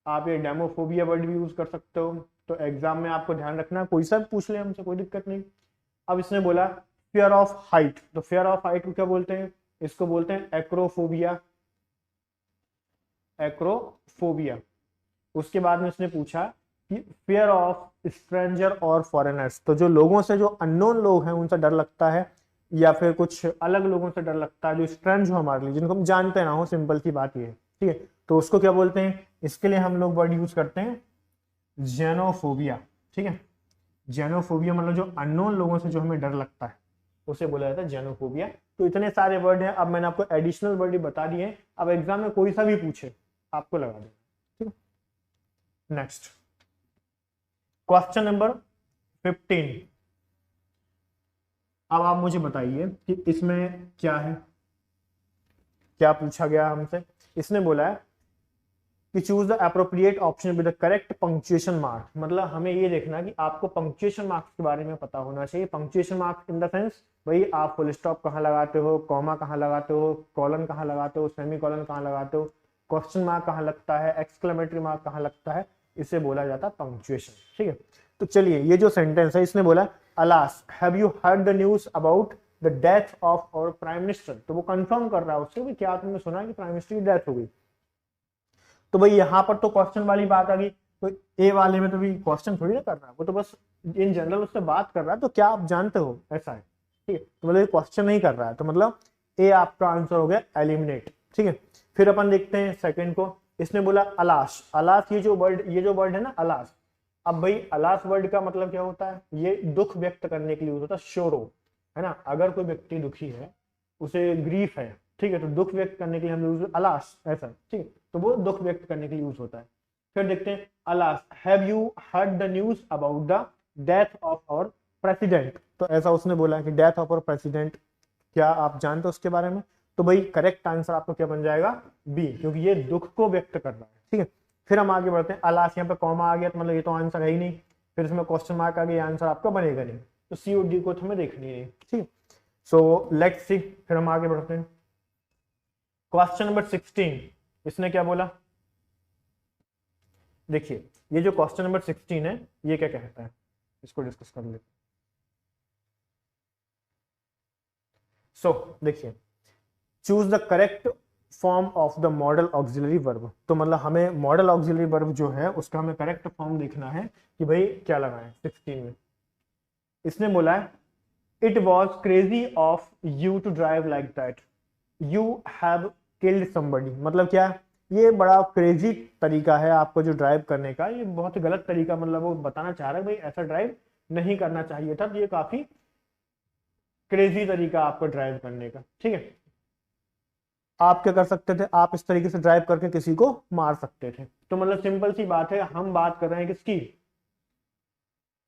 आप ये डेमोफोबिया वर्ड भी यूज कर सकते हो। तो एग्जाम में आपको ध्यान रखना, कोई सा भी पूछ ले हमसे, कोई दिक्कत नहीं। अब इसने बोला फियर ऑफ हाइट, तो फियर ऑफ हाइट को क्या बोलते हैं? इसको बोलते हैं एक्रोफोबिया। एक्रोफोबिया। उसके बाद में इसने पूछा कि फियर ऑफ स्ट्रेंजर और फॉरेनर्स, तो जो लोगों से, जो अननोन लोग हैं उनसे डर लगता है या फिर कुछ अलग लोगों से डर लगता है जो स्ट्रेंज हो हमारे लिए, जिनको हम जानते ना हो, सिंपल सी बात ये है। ठीक है, तो उसको क्या बोलते हैं? इसके लिए हम लोग वर्ड यूज करते हैं जेनोफोबिया। ठीक है, जेनोफोबिया मतलब जो अननोन लोगों से जो हमें डर लगता है उसे बोला जाता है जेनोफोबिया। तो इतने सारे वर्ड हैं, अब मैंने आपको एडिशनल वर्ड ही बता दिए हैं। अब एग्जाम में कोई सा भी पूछे आपको लगा दें। ठीक है, नेक्स्ट क्वेश्चन नंबर 15। अब आप मुझे बताइए कि इसमें क्या है, क्या पूछा गया हमसे। इसने बोला है कि choose the appropriate option with the correct punctuation mark. मतलब हमें ये देखना कि आपको पंक्चुएशन मार्क्स के बारे में पता होना चाहिए। Punctuation marks in the sense भाई आप फुल स्टॉप कहाँ लगाते हो, कॉमा कहाँ लगाते हो, कॉलन कहाँ लगाते हो, सेमी कॉलन कहाँ लगाते हो, क्वेश्चन मार्क कहाँ लगता है, एक्सक्लेमेटरी मार्क कहाँ लगता है, इसे बोला जाता है पंक्चुएशन। ठीक है, तो चलिए ये जो सेंटेंस है इसने बोला alas have you heard the news about the death of our prime minister. तो वो कंफर्म कर रहा है उससे भी, क्या तुमने सुना कि प्राइम मिनिस्टर की डेथ हो गई? तो भाई यहाँ पर तो क्वेश्चन वाली बात आ गई, तो ए वाले में तो भी क्वेश्चन थोड़ी ना कर रहा है, वो तो बस इन जनरल उससे बात कर रहा है, तो क्या आप जानते हो, ऐसा है। ठीक है, तो मतलब क्वेश्चन नहीं कर रहा है, तो मतलब ए आपका आंसर हो गया एलिमिनेट। ठीक है, फिर अपन देखते हैं सेकंड को। इसने बोला अलास। अलास ये जो वर्ड है ना अलास, अब भाई अलास वर्ड का मतलब क्या होता है? ये दुख व्यक्त करने के लिए यूज होता है, शोरो, है ना। अगर कोई व्यक्ति दुखी है, उसे ग्रीफ है, ठीक है, तो दुख व्यक्त करने के लिए हम यूज अलास, ऐसा। ठीक है, तो वो दुख व्यक्त करने के लिए यूज होता है। फिर देखते हैं alas have you heard the news about the death of our president. तो ऐसा उसने बोला कि डेथ ऑफ आवर प्रेसिडेंट, क्या आप जानते हो उसके बारे में? तो भाई करेक्ट आंसर आपको क्या बन जाएगा? बी, क्योंकि ये दुख को व्यक्त कर रहा है। ठीक है, फिर हम आगे बढ़ते हैं। अलास यहाँ पे कॉमा आ गया तो मतलब ये तो आंसर है ही नहीं, फिर इसमें क्वेश्चन मार्क आ गया, आंसर आपका बनेगा नहीं, तो सी और डी को तो हमें देखनी है। ठीक है, सो लेट्स सी, फिर हम आगे बढ़ते हैं। क्वेश्चन नंबर 16 इसने क्या बोला? देखिए ये जो क्वेश्चन नंबर 16 है ये क्या कहता है, इसको डिस्कस कर लेते हैं। सो देखिए, choose the correct form of the model auxiliary verb. तो मतलब हमें मॉडल ऑक्सिलरी वर्ब जो है उसका हमें करेक्ट फॉर्म देखना है कि भाई क्या लगाएं 16 में। इसने बोला है it was crazy of you to drive like that, you have killed somebody. मतलब क्या? ये बड़ा क्रेजी तरीका है आपको जो ड्राइव करने का, ये बहुत ही गलत तरीका, मतलब वो बताना चाह रहा है भाई ऐसा ड्राइव नहीं करना चाहिए था, तो ये काफी क्रेजी तरीका आपको ड्राइव करने का। ठीक है, आप क्या कर सकते थे? आप इस तरीके से ड्राइव करके किसी को मार सकते थे। तो मतलब सिंपल सी बात है, हम बात कर रहे हैं किसकी?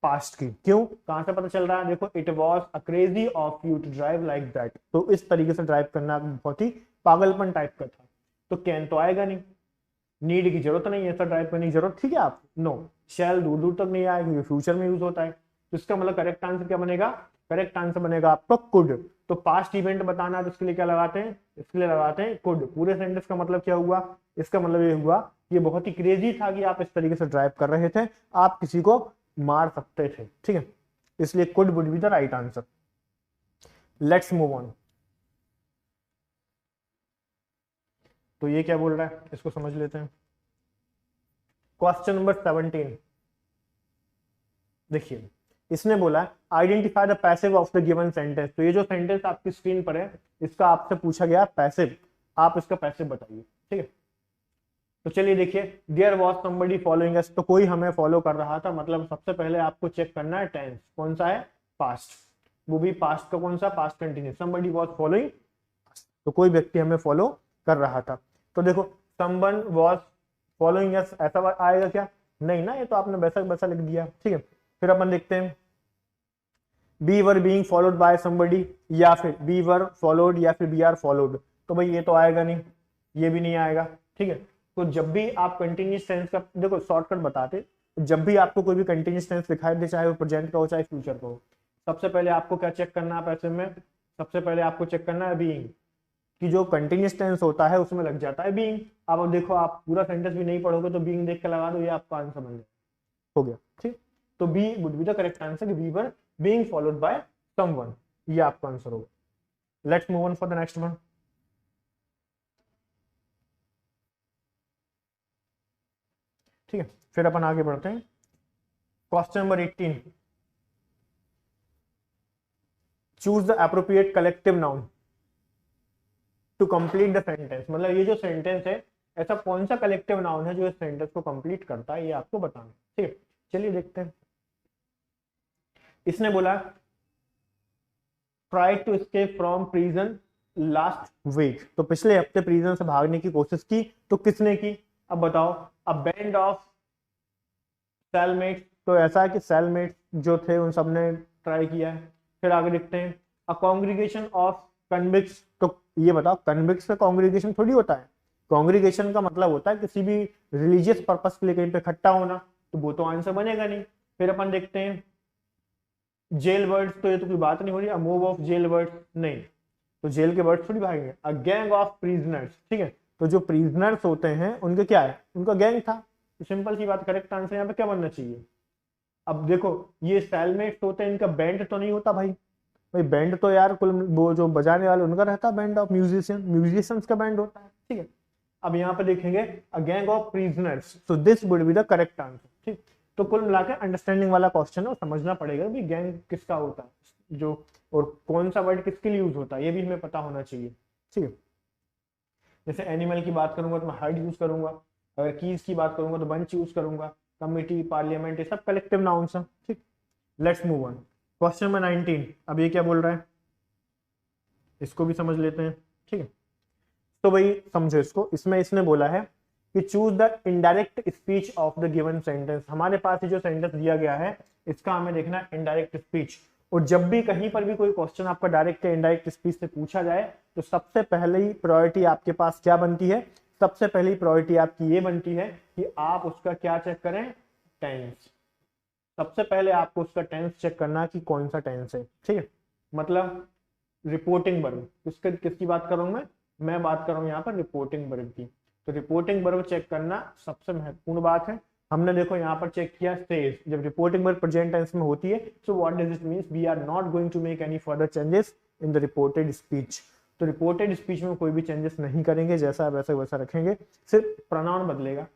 पास्ट की। क्यों, कहां से पता चल रहा है, देखो it was a crazy of you to drive like that, तो इस तरीके से ड्राइव करना बहुत ही पागलपन टाइप का था। तो कैन तो आएगा नहीं, नीड की जरूरत नहीं है, ऐसा ड्राइव करने की जरूरत थी क्या आप, नो। शैल दूर दूर तक नहीं आएगा क्योंकि फ्यूचर में यूज होता है, तो इसका मतलब करेक्ट आंसर क्या बनेगा, करेक्ट आंसर बनेगा आपका कुड। तो पास्ट इवेंट बताना है तो इसके लिए क्या लगाते हैं, इसके लिए लगाते हैं कुड। पूरे सेंटेंस का मतलब क्या हुआ, इसका मतलब ये हुआ ये बहुत ही क्रेजी था कि आप इस तरीके से ड्राइव कर रहे थे, आप किसी को मार सकते थे, ठीक है, इसलिए could would be the right answer. Let's move on. तो ये क्या बोल रहा है, इसको समझ लेते हैं। क्वेश्चन नंबर 17 देखिए, इसने बोला identify the passive of the given sentence. तो ये जो सेंटेंस आपकी स्क्रीन पर है, इसका आपसे पूछा गया पैसिव, आप इसका पैसिव बताइए, ठीक है। तो चलिए देखिए, there was somebody following us, तो कोई हमें फॉलो कर रहा था, मतलब सबसे पहले आपको चेक करना है टेंस कौन सा है, पास्ट, वो भी पास्ट का कौन सा, past continuous. Somebody was following, तो कोई व्यक्ति हमें फॉलो कर रहा था। तो देखो समवन वाज फॉलोइंग अस, ऐसा आएगा क्या, नहीं ना, ये तो आपने वैसा वैसा लिख दिया, ठीक है। फिर अपन देखते हैं B were being followed by somebody, या फिर बी वर फॉलोड, या फिर बी आर फॉलोड, तो भाई ये तो आएगा नहीं, ये भी नहीं आएगा, ठीक है। तो जब भी आप कंटिन्यूस टेंस का, देखो शॉर्टकट बताते, जब भी आपको कोई भी कंटिन्यूस टेंस दिखाई दे, चाहे वो प्रेजेंट का हो चाहे फ्यूचर का हो, सबसे पहले आपको क्या चेक करना है पैसे में, सबसे पहले आपको चेक करना है बीइंग, कि जो कंटिन्यूस टेंस होता है उसमें लग जाता है बीइंग। अब देखो आप पूरा सेंटेंस भी नहीं पढ़ोगे तो बीइंग देख के लगा दो, ये आपका आंसर बन जाए, हो गया, ठीक। तो B would be the correct answer, we were being followed by someone, ये आपका आंसर होगा। Let's move on for the next one. ठीक है, फिर अपन आगे बढ़ते हैं। Question number 18, choose the appropriate collective noun to complete the sentence. मतलब ये जो सेंटेंस है, ऐसा कौन सा कलेक्टिव नाउन है जो इस सेंटेंस को कंप्लीट करता है, ये आपको बताना, ठीक है। चलिए देखते हैं। इसने बोला try to escape from prison last week, तो पिछले हफ्ते प्रिजन से भागने की कोशिश की, तो किसने की, अब बताओ। अ बैंड ऑफ सेलमेट्स, तो ऐसा है कि सेलमेट्स जो थे उन सब ने ट्राई किया है। फिर आगे देखते हैं अ कॉन्ग्रीगेशन ऑफ कन्विक्स, तो ये बताओ कन्विक्स का कॉन्ग्रीगेशन थोड़ी होता है, कॉन्ग्रीगेशन का मतलब होता है किसी भी रिलीजियस पर्पस के लिए कहीं पे इकट्ठा होना, तो वो तो आंसर बनेगा नहीं। फिर अपन देखते हैं जेल वर्ड्स, तो ये तो कोई बात नहीं हो रही, a move of jail words, नहीं, तो जेल के वर्ड्स थोड़ी भागेंगे। अ गैंग ऑफ प्रिजनर्स, ठीक है, तो जो प्रिजनर्स होते हैं उनके क्या है, उनका गैंग था, तो सिंपल सी बात, करेक्ट आंसर यहाँ पे क्या बनना चाहिए। अब देखो ये सेलमेट्स होते हैं, इनका बैंड तो नहीं होता भाई, भाई बैंड तो यार कुल वो जो बजाने वाले उनका रहता है, बैंड ऑफ म्यूजिशियन, म्यूजिशियंस का बैंड होता है, ठीक है। अब यहाँ पे देखेंगे a gang of prisoners, so this would be the correct answer, ठीक। तो कुल मिलाकर अंडरस्टैंडिंग वाला क्वेश्चन है, समझना पड़ेगा कि गैंग किसका होता है जो, और कौन सा वर्ड किसके लिए यूज होता है, ये भी हमें पता होना चाहिए, ठीक है। जैसे एनिमल की बात करूंगा तो मैं हर्ड यूज करूंगा, अगर कीज की बात करूंगा तो बंच यूज करूंगा, कमिटी, पार्लियामेंट, ये सब कलेक्टिव नाउन्स हैं, ठीक। Let's move on. Question number 19, अब ये क्या बोल रहा है, इसको भी समझ लेते हैं, ठीक है। तो भाई समझो इसको, इसमें इसने बोला है कि choose the indirect speech of the given sentence. हमारे पास ये जो सेंटेंस दिया गया है इसका हमें देखना है इनडायरेक्ट स्पीच, और जब भी कहीं पर भी कोई क्वेश्चन आपका डायरेक्ट या इनडायरेक्ट स्पीच से पूछा जाए तो सबसे पहले ही प्रायोरिटी आपके पास क्या बनती है, सबसे पहली प्रायोरिटी आपकी ये बनती है कि आप उसका क्या चेक करें, टेंस। सबसे पहले आपको उसका टेंस चेक करना कि कौन सा टेंस है, ठीक है। मतलब रिपोर्टिंग वर्ब, किसकी बात कर रहा हूं मैं बात कर रहा हूं यहाँ पर रिपोर्टिंग वर्ब की। तो रिपोर्टिंग वर्ब चेक करना सबसे महत्वपूर्ण बात है। हमने देखो यहाँ पर चेक किया सेज, जब रिपोर्टिंग वर्ब प्रेजेंट टेंस में होती है, so what does it means, we are not going to make any further changes in the reported speech. तो रिपोर्टेड स्पीच में कोई भी चेंजेस नहीं करेंगे, जैसा वैसा वैसा रखेंगे, सिर्फ प्रोनाउन बदलेगा।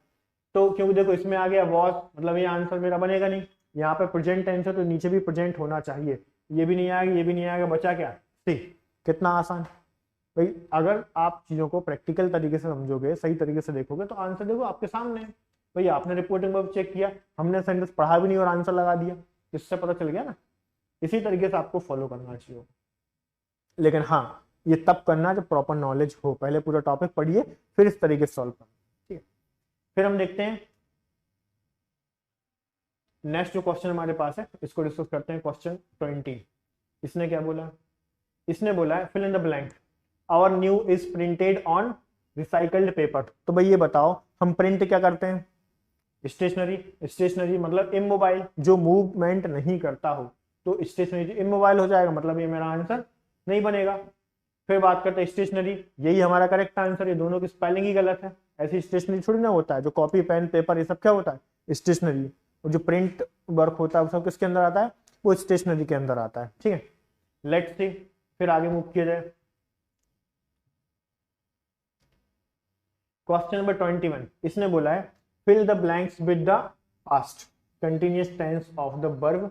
तो क्योंकि देखो इसमें आ गया वॉज, मतलब ये आंसर मेरा बनेगा नहीं, यहाँ पे प्रेजेंट टेंस है तो नीचे भी प्रेजेंट होना चाहिए, ये भी नहीं आएगा, ये भी नहीं आएगा, बचा क्या, सी। कितना आसान भाई, अगर आप चीजों को प्रैक्टिकल तरीके से समझोगे, सही तरीके से देखोगे, तो आंसर देखो आपके सामने है। भाई आपने रिपोर्टिंग वर्ब चेक किया, हमने सेंटेंस पढ़ा भी नहीं और आंसर लगा दिया, इससे पता चल गया ना। इसी तरीके से आपको फॉलो करना चाहिए, लेकिन हाँ ये तब करना जब प्रॉपर नॉलेज हो, पहले पूरा टॉपिक पढ़िए फिर इस तरीके से सॉल्व करना, ठीक है। फिर हम देखते हैं नेक्स्ट जो क्वेश्चन हमारे पास है इसको डिस्कस करते हैं, क्वेश्चन 20। इसने क्या बोला, इसने बोला है fill in the blank, our new is printed on recycled paper. तो भाई ये बताओ हम प्रिंट क्या करते हैं, स्टेशनरी। स्टेशनरी मतलब इमोबाइल, जो मूवमेंट नहीं करता हो, तो स्टेशनरी इमोबाइल हो जाएगा, मतलब ये मेरा आंसर नहीं बनेगा। फिर बात करते हैं स्टेशनरी, यही हमारा करेक्ट आंसर, ये दोनों की स्पेलिंग ही गलत है, ऐसी स्टेशनरी थोड़ी ना होता है, जो कॉपी पेन पेपर ये सब क्या होता है स्टेशनरी, और जो प्रिंट वर्क होता है वो सब किसके अंदर आता है, वो स्टेशनरी के अंदर आता है, ठीक है। लेट्स सी, फिर आगे मूव किया जाए। क्वेश्चन नंबर 21, इसने बोला है fill the blanks with the past continuous tense of the verb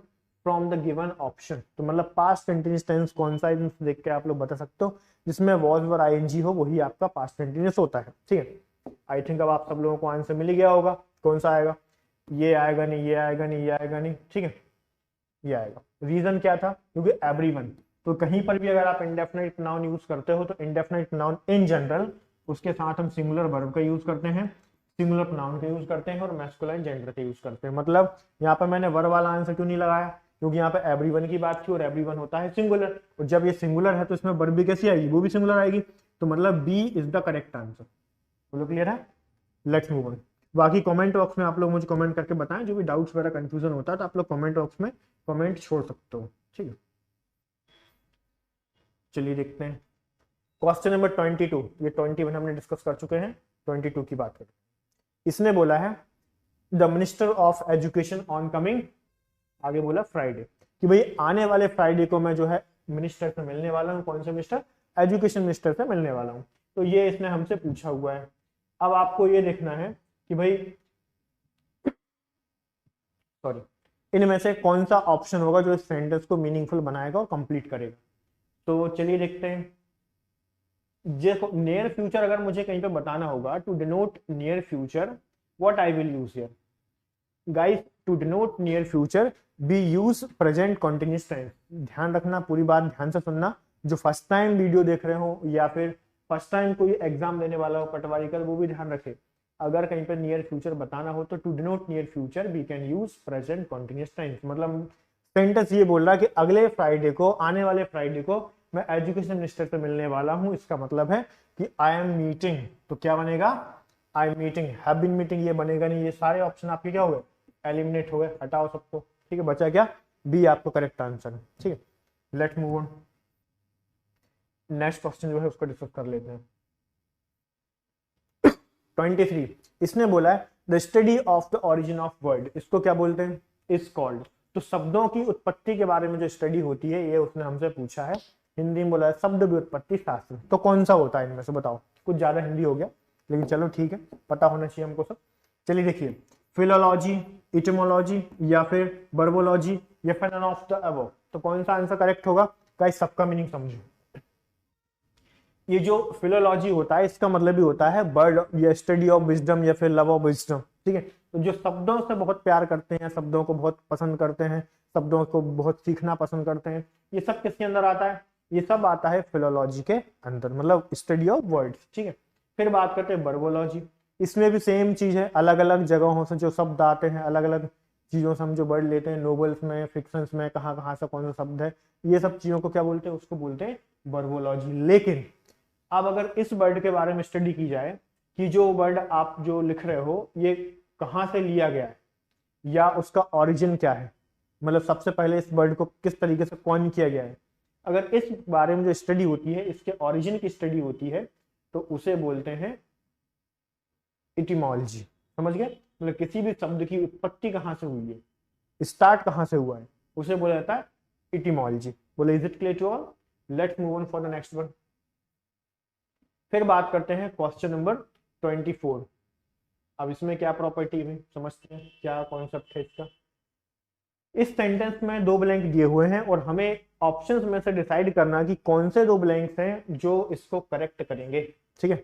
from the given option. तो मतलब पास्ट कंटिन्यूअस टेंस कौन सा है देख के आप लोग बता सकते हो, जिसमें वॉज और आईएनजी हो वही आपका पास्ट कंटिन्यूअस होता है, ठीक है। आई थिंक अब आप सब लोगों को आंसर मिल गया होगा कौन सा आएगा, ये आएगा नहीं, ये आएगा नहीं, ये आएगा नहीं, ठीक है, ये आएगा। रीजन क्या था, क्योंकि एवरीवन, तो कहीं पर भी अगर आप इंडेफिनिट नाउन यूज करते हो तो इंडेफिनिट नाउन इन जनरल उसके साथ हम सिंगुलर वर्ब का यूज करते हैं, सिंगुलर प्रोनाउन का यूज करते हैं और मैस्कुलाइन जेंडर का यूज करते हैं। मतलब यहाँ पर मैंने वर्ब वाला आंसर क्यों नहीं लगाया, क्योंकि यहाँ पे एवरीवन की बात थी और एवरीवन होता है सिंगुलर, और जब ये सिंगुलर है तो इसमें वर्ब भी कैसी आएगी, वो भी सिंगुलर आएगी, तो मतलब B is the correct answer. बोलो क्लियर है, लेट्स मूव ऑन। बाकी कमेंट बॉक्स में आप लोग मुझे कमेंट करके बताएं, जो भी डाउट्स वगैरह कंफ्यूजन होता है तो आप लोग कमेंट बॉक्स में कमेंट छोड़ सकते हो, ठीक है। चलिए देखते हैं क्वेश्चन नंबर 22, ये 21 हमने डिस्कस कर चुके हैं, 22 की बात करें। इसने बोला है the minister of education on coming, आगे बोला फ्राइडे, कि भाई आने वाले फ्राइडे को मैं जो है मिनिस्टर से मिलने वाला हूँ, कौन से मिनिस्टर, एजुकेशन मिनिस्टर से मिलने वाला हूँ। तो ये इसने हमसे पूछा हुआ है। अब आपको ये देखना है कि भाई सॉरी इनमें से कौन सा ऑप्शन होगा जो इस सेंटेंस को मीनिंगफुल बनाएगा और कंप्लीट करेगा। तो चलिए देखते हैं। नियर फ्यूचर अगर मुझे कहीं पे बताना होगा, to denote near future what I will use here guys, to denote near future be use present continuous tense. ध्यान रखना, पूरी बात ध्यान से सुनना, जो फर्स्ट टाइम वीडियो देख रहे हो या फिर फर्स्ट टाइम कोई एग्जाम देने वाला हो पटवारी का, वो भी ध्यान रखे। अगर कहीं पर नियर फ्यूचर बताना हो तो to denote near future we can use present continuous tense. मतलब सेंटेंस ये बोल रहा है कि अगले फ्राइडे को, आने वाले फ्राइडे को मैं एजुकेशन मिनिस्टर से मिलने वाला हूं। इसका मतलब है कि आई एम मीटिंग, तो क्या बनेगा, I am meeting, have been meeting, ये बनेगा नहीं। ये सारे ऑप्शन आपके क्या हो गए, एलिमिनेट हो गए, हटाओ सबको, ठीक है। बचा क्या, बी आपको करेक्ट आंसर है, ठीक है। Let's move on, next question जो है उसको डिस्कस कर लेते हैं। 23, इसने बोला है the study of the origin of word, इसको क्या बोलते हैं, इज कॉल्ड। तो शब्दों की उत्पत्ति के बारे में जो स्टडी होती है ये उसने हमसे पूछा है। हिंदी में बोला है शब्द व्युत्पत्ति शास्त्र। तो कौन सा होता है इनमें से बताओ, कुछ ज्यादा हिंदी हो गया लेकिन चलो ठीक है, पता होना चाहिए हमको सब। चलिए देखिए, फिलोलॉजी, इटिमोलॉजी या फिर वर्बोलॉजी या फिर नन ऑफ द अबव। तो कौन सा आंसर करेक्ट होगा गाइस, सबका मीनिंग समझो। ये जो फिलोलॉजी होता है इसका मतलब भी होता है बर्ड या स्टडी ऑफ विजडम या फिर लव ऑफ विजडम, ठीक है। तो जो शब्दों से बहुत प्यार करते हैं, शब्दों को बहुत पसंद करते हैं, शब्दों को बहुत सीखना पसंद करते हैं, ये सब किसके अंदर आता है, ये सब आता है फिलोलॉजी के अंदर, मतलब स्टडी ऑफ वर्ड्स, ठीक है। फिर बात करते हैं वर्बोलॉजी, इसमें भी सेम चीज है, अलग अलग जगहों से जो शब्द आते हैं, अलग अलग चीजों से हम जो वर्ड लेते हैं, नोवेल्स में, फिक्शंस में, कहाँ कहाँ से कौन सा शब्द है, ये सब चीजों को क्या बोलते हैं, उसको बोलते हैं वर्बोलॉजी। लेकिन अब अगर इस वर्ड के बारे में स्टडी की जाए कि जो वर्ड आप जो लिख रहे हो ये कहाँ से लिया गया है या उसका ओरिजिन क्या है, मतलब सबसे पहले इस वर्ड को किस तरीके से कॉइन किया गया है, अगर इस बारे में जो स्टडी होती है, इसके ओरिजिन की स्टडी होती है, तो उसे बोलते हैं इटिमोलॉजी। समझ गए, मतलब किसी भी शब्द की उत्पत्ति कहाँ से हुई है, स्टार्ट कहाँ से हुआ है, उसे बोला जाता है इटिमोलॉजी। बोले is it clear to all, let's move on for the next one. फिर बात करते हैं क्वेश्चन नंबर 24। अब इसमें क्या प्रॉपर्टी है समझते हैं, क्या कॉन्सेप्ट है इसका। इस सेंटेंस में दो ब्लैंक दिए हुए हैं और हमें ऑप्शंस में से डिसाइड करना कि कौन से दो ब्लैंक्स हैं जो इसको करेक्ट करेंगे, ठीक है।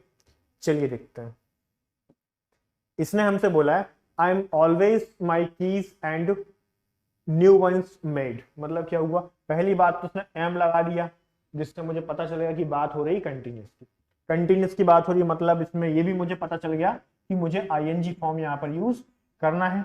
चलिए देखते हैं। इसने हमसे बोला है I am always my keys and new ones made. मतलब क्या हुआ, पहली बात तो उसने एम लगा दिया जिससे मुझे पता चलेगा कि बात हो रही कंटिन्यूस की, कंटिन्यूस की बात हो रही है, मतलब इसमें ये भी मुझे पता चल गया कि मुझे आईएनजी फॉर्म यहाँ पर यूज करना है।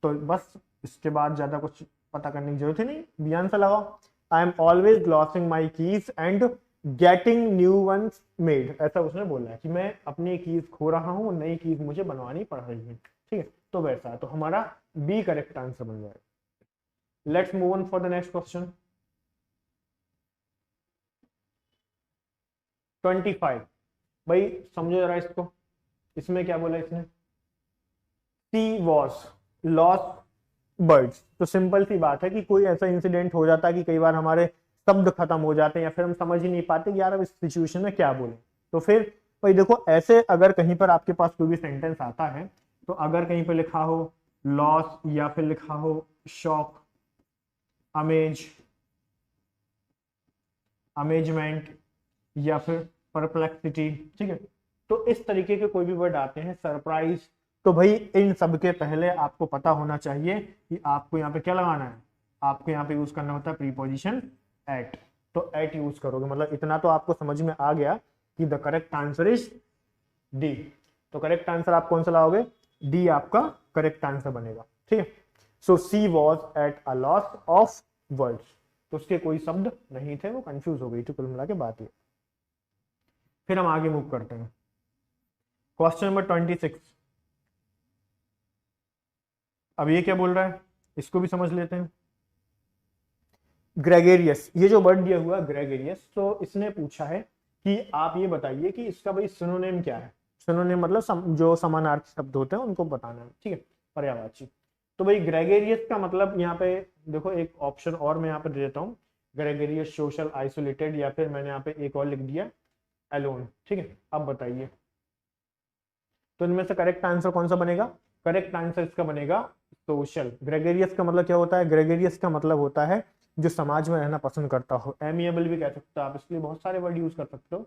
तो बस इसके बाद ज्यादा कुछ पता करने की जरूरत ही नहीं, बी आंसर लगाओ। I am always losing my keys and getting new ones made, ऐसा उसने बोला है कि मैं अपनी कीज खो रहा हूँ, नई कीज मुझे बनवानी पड़ रही है। ठीक है, तो वैसा है, तो हमारा बी करेक्ट आंसर बन जाएगा। Let's move on for the next question. 25, भाई समझो जरा इसको, इसमें क्या बोला इसने, सी वॉज लॉस्ट बर्ड्स। तो सिंपल सी बात है कि कोई ऐसा इंसिडेंट हो जाता है कि कई बार हमारे शब्द खत्म हो जाते हैं या फिर हम समझ ही नहीं पाते कि यार अब इस सिचुएशन में क्या बोले। तो फिर भाई देखो, ऐसे अगर कहीं पर आपके पास कोई भी सेंटेंस आता है, तो अगर कहीं पर लिखा हो लॉस या फिर लिखा हो शॉक, अमेज, अमेजमेंट या फिर परप्लेक्सिटी, ठीक है, तो इस तरीके के कोई भी वर्ड आते हैं, सरप्राइज, तो भाई इन सब के पहले आपको पता होना चाहिए कि आपको यहाँ पे क्या लगाना है, आपको यहाँ पे यूज करना होता है प्रीपोजिशन एट। तो एट यूज करोगे, मतलब इतना तो आपको समझ में आ गया कि the correct answer is D. तो करेक्ट आंसर आप कौन सा लाओगे, डी आपका करेक्ट आंसर बनेगा। ठीक है, so she was at a loss of words, तो उसके कोई शब्द नहीं थे, वो कंफ्यूज हो गई थी, कुल मिला के बात ये। फिर हम आगे मूव करते हैं, क्वेश्चन नंबर 26। अब ये क्या बोल रहा है, इसको भी समझ लेते हैं। ग्रेगेरियस, ये जो वर्ड दिया हुआ ग्रेगेरियस, तो इसने पूछा है कि आप ये बताइए कि इसका भाई सिनोनिम क्या है। सिनोनिम मतलब जो समानार्थी शब्द होते हैं उनको बताना है। ठीक है, पर्यायवाची। तो भाई ग्रेगेरियस का मतलब यहाँ पे देखो, एक ऑप्शन और मैं यहाँ पे दे देता हूँ, ग्रेगेरियस, सोशल, आइसोलेटेड, या फिर मैंने यहाँ पे एक और लिख दिया एलोन। ठीक है, अब बताइए तो इनमें से करेक्ट आंसर कौन सा बनेगा, करेक्ट आंसर इसका बनेगा सोशल। ग्रेगेरियस का मतलब क्या होता है, ग्रेगेरियस का मतलब होता है जो समाज में रहना पसंद करता हो। एमिएबल भी कह सकते हो आप, इसके लिए बहुत सारे वर्ड यूज कर सकते हो,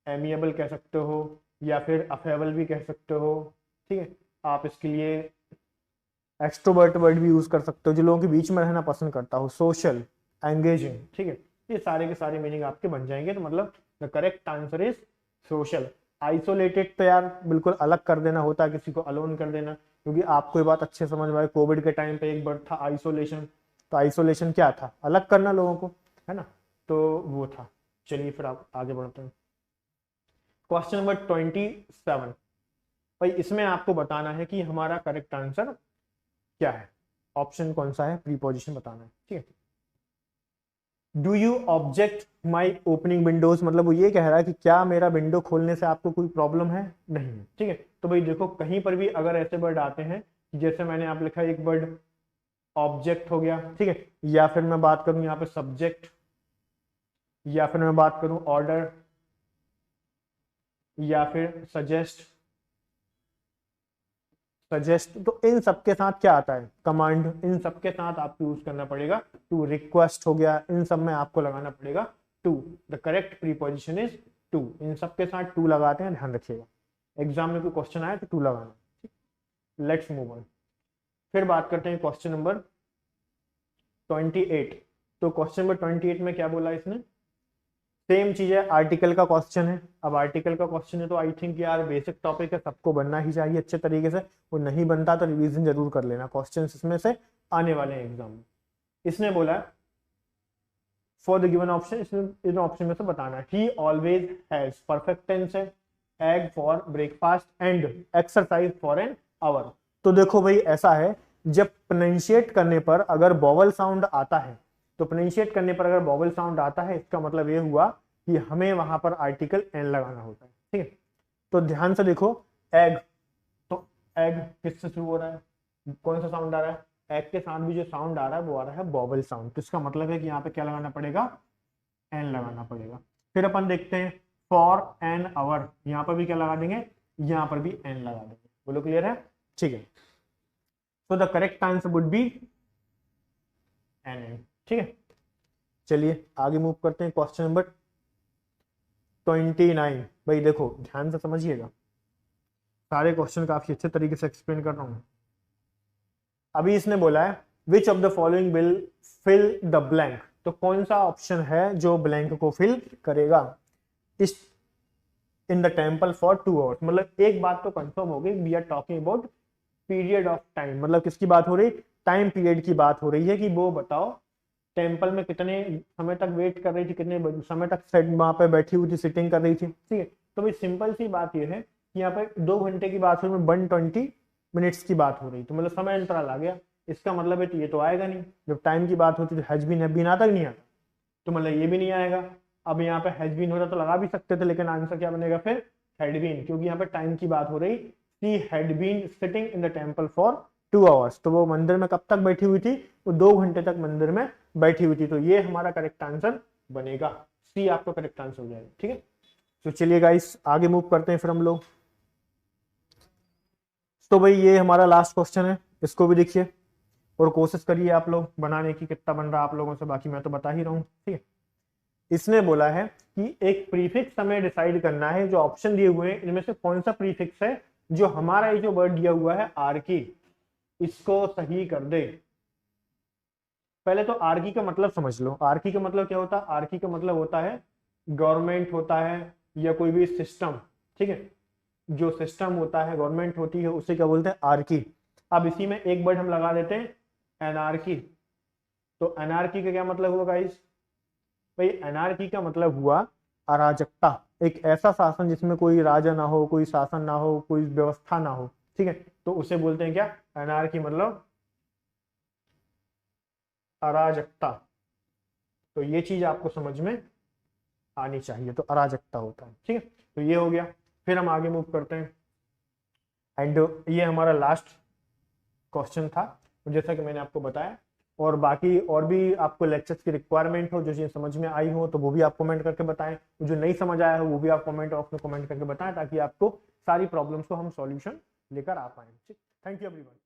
एमिएबल कह सकते हो या फिर अफेबल भी कह सकते हो। ठीक है, आप इसके लिए एक्सट्रोवर्ट वर्ड भी यूज कर सकते हो, जो लोगों के बीच में रहना पसंद करता हो, सोशल, एंगेजिंग। ठीक है, ये सारे के सारे मीनिंग आपके बन जाएंगे। तो मतलब the correct answer is social. Isolated तो यार बिल्कुल अलग कर देना होता है, किसी को अलोन कर देना, क्योंकि आपको ये बात अच्छे समझ में आए, कोविड के टाइम पे एक वर्ड था आइसोलेशन। तो आइसोलेशन क्या था, अलग करना लोगों को, है ना, तो वो था। चलिए फिर आप आगे बढ़ते हैं, क्वेश्चन नंबर 27। भाई इसमें आपको बताना है कि हमारा करेक्ट आंसर क्या है, ऑप्शन कौन सा है, प्रीपोजिशन बताना है। ठीक है, do you object my opening Windows, मतलब वो ये कह रहा है कि क्या मेरा विंडो खोलने से आपको कोई प्रॉब्लम है, नहीं। ठीक है, तो भाई देखो कहीं पर भी अगर ऐसे वर्ड आते हैं, जैसे मैंने आप लिखा एक वर्ड ऑब्जेक्ट हो गया, ठीक है, या फिर मैं बात करूं यहाँ पे सब्जेक्ट, या फिर मैं बात करूं ऑर्डर, या फिर सजेस्ट, सजेस्ट, तो इन सबके साथ क्या आता है, कमांड, इन सबके साथ आपको यूज करना पड़ेगा टू। रिक्वेस्ट हो गया, इन सब में आपको लगाना पड़ेगा to. The correct preposition is to, इन सबके साथ टू लगाते हैं, ध्यान रखिएगा, एग्जाम में कोई क्वेश्चन आया तो टू लगाना। लेट्स मूव ऑन, फिर बात करते हैं क्वेश्चन नंबर 28। तो क्वेश्चन नंबर 28 में क्या बोला इसने, सेम चीज है, आर्टिकल का क्वेश्चन है। अब आर्टिकल का क्वेश्चन है तो आई थिंक यार बेसिक टॉपिक है, सबको बनना ही चाहिए अच्छे तरीके से, वो नहीं बनता तो रिवीजन जरूर कर लेना, क्वेश्चन इसमें से आने वाले हैं एग्जाम में। इसने बोला फॉर द गिवन ऑप्शन, इसमें इन ऑप्शन में से बताना है, he always has, perfect tense है, egg for breakfast and exercise for an hour. तो देखो भाई ऐसा है, जब प्रोनाउंशिएट करने पर अगर वॉवल साउंड आता है, तो प्रोनाउंशिएट करने पर अगर वॉवल साउंड आता है, इसका मतलब ये हुआ कि हमें वहां पर आर्टिकल एन लगाना होता है। ठीक है, तो ध्यान से देखो, एग, तो एग किससे शुरू हो रहा है, कौन सा साउंड आ रहा है, एग के साथ भी जो साउंड आ रहा है वो आ रहा है वॉवल साउंड। तो इसका मतलब है कि यहाँ पे क्या लगाना पड़ेगा, एन लगाना पड़ेगा। फिर अपन देखते हैं फॉर एन आवर, यहाँ पर भी क्या लगा देंगे, यहाँ पर भी एन लगा देंगे। बोलो क्लियर है, ठीक है। तो the correct answer would be an. ठीक है, चलिए आगे मूव करते हैं, क्वेश्चन नंबर 29। भाई देखो ध्यान से समझिएगा, सारे क्वेश्चन काफी अच्छे तरीके से एक्सप्लेन कर रहा हूं। अभी इसने बोला है which of the following will fill the blank, तो कौन सा ऑप्शन है जो ब्लैंक को फिल करेगा। Is in the temple for 2 hours, मतलब एक बात तो कंफर्म हो गई, we are talking about period of time, मतलब किसकी बात हो रही, टाइम पीरियड की बात हो रही है कि वो बताओ टेम्पल में कितने समय तक वेट कर रही थी, कितने समय तक वहां पे बैठी हुई थी, सिटिंग कर रही थी। ठीक है, तो भाई सिंपल सी बात ये है कि यहाँ पे 2 घंटे की बात हो रही है, 120 मिनट्स की बात हो रही, तो मतलब समय अंतराल आ गया। इसका मतलब है तो ये तो आएगा नहीं, जब टाइम की बात होती तो हैज बीन आता कि नहीं आता, तो मतलब ये भी नहीं आएगा। अब यहाँ पे हैज बीन होता तो लगा भी सकते थे, लेकिन आंसर क्या बनेगा फिर, हैड बीन, क्योंकि यहाँ पे टाइम की बात हो रही, she had been sitting in the temple for 2 hours, तो वो मंदिर में कब तक बैठी हुई थी, वो 2 घंटे तक मंदिर में बैठी हुई थी। तो ये हमारा करेक्ट आंसर बनेगा, सी आपका करेक्ट आंसर हो जाएगा। ठीक है, तो चलिए गाइस आगे मूव करते हैं फिर हम लोग। तो भाई ये हमारा लास्ट क्वेश्चन है, इसको भी देखिए और कोशिश करिए आप लोग बनाने की, कितना बन रहा है आप लोगों से, बाकी मैं तो बता ही रहा हूँ। ठीक है, इसने बोला है कि एक प्रीफिक्स हमें डिसाइड करना है, जो ऑप्शन दिए हुए हैं इनमें से कौन सा प्रीफिक्स है जो हमारा ये जो वर्ड दिया हुआ है आर्की, इसको सही कर दे। पहले तो आर्की का मतलब समझ लो, आर्की का मतलब क्या होता है, आर्की का मतलब होता है गवर्नमेंट होता है या कोई भी सिस्टम। ठीक है, जो सिस्टम होता है, गवर्नमेंट होती है, उसे क्या बोलते हैं, आर्की। अब इसी में एक वर्ड हम लगा देते हैं एनार्की, तो एनार्की का क्या मतलब हुआ गाइस, भाई एनार्की का मतलब हुआ अराजकता, एक ऐसा शासन जिसमें कोई राजा ना हो, कोई शासन ना हो, कोई व्यवस्था ना हो। ठीक है, तो उसे बोलते हैं क्या, एनार्की, मतलब अराजकता। तो ये चीज आपको समझ में आनी चाहिए, तो अराजकता होता है। ठीक है, तो ये हो गया, फिर हम आगे मूव करते हैं। एंड ये हमारा लास्ट क्वेश्चन था, जैसा कि मैंने आपको बताया। और बाकी और भी आपको लेक्चर्स की रिक्वायरमेंट हो, जो चीज समझ में आई हो, तो वो भी आप कमेंट करके बताएं, जो नहीं समझ आया हो वो भी आप कमेंट बॉक्स में कमेंट करके बताएं, ताकि आपको सारी प्रॉब्लम्स को हम सॉल्यूशन लेकर आ पाए। ठीक, थैंक यू एवरीवन।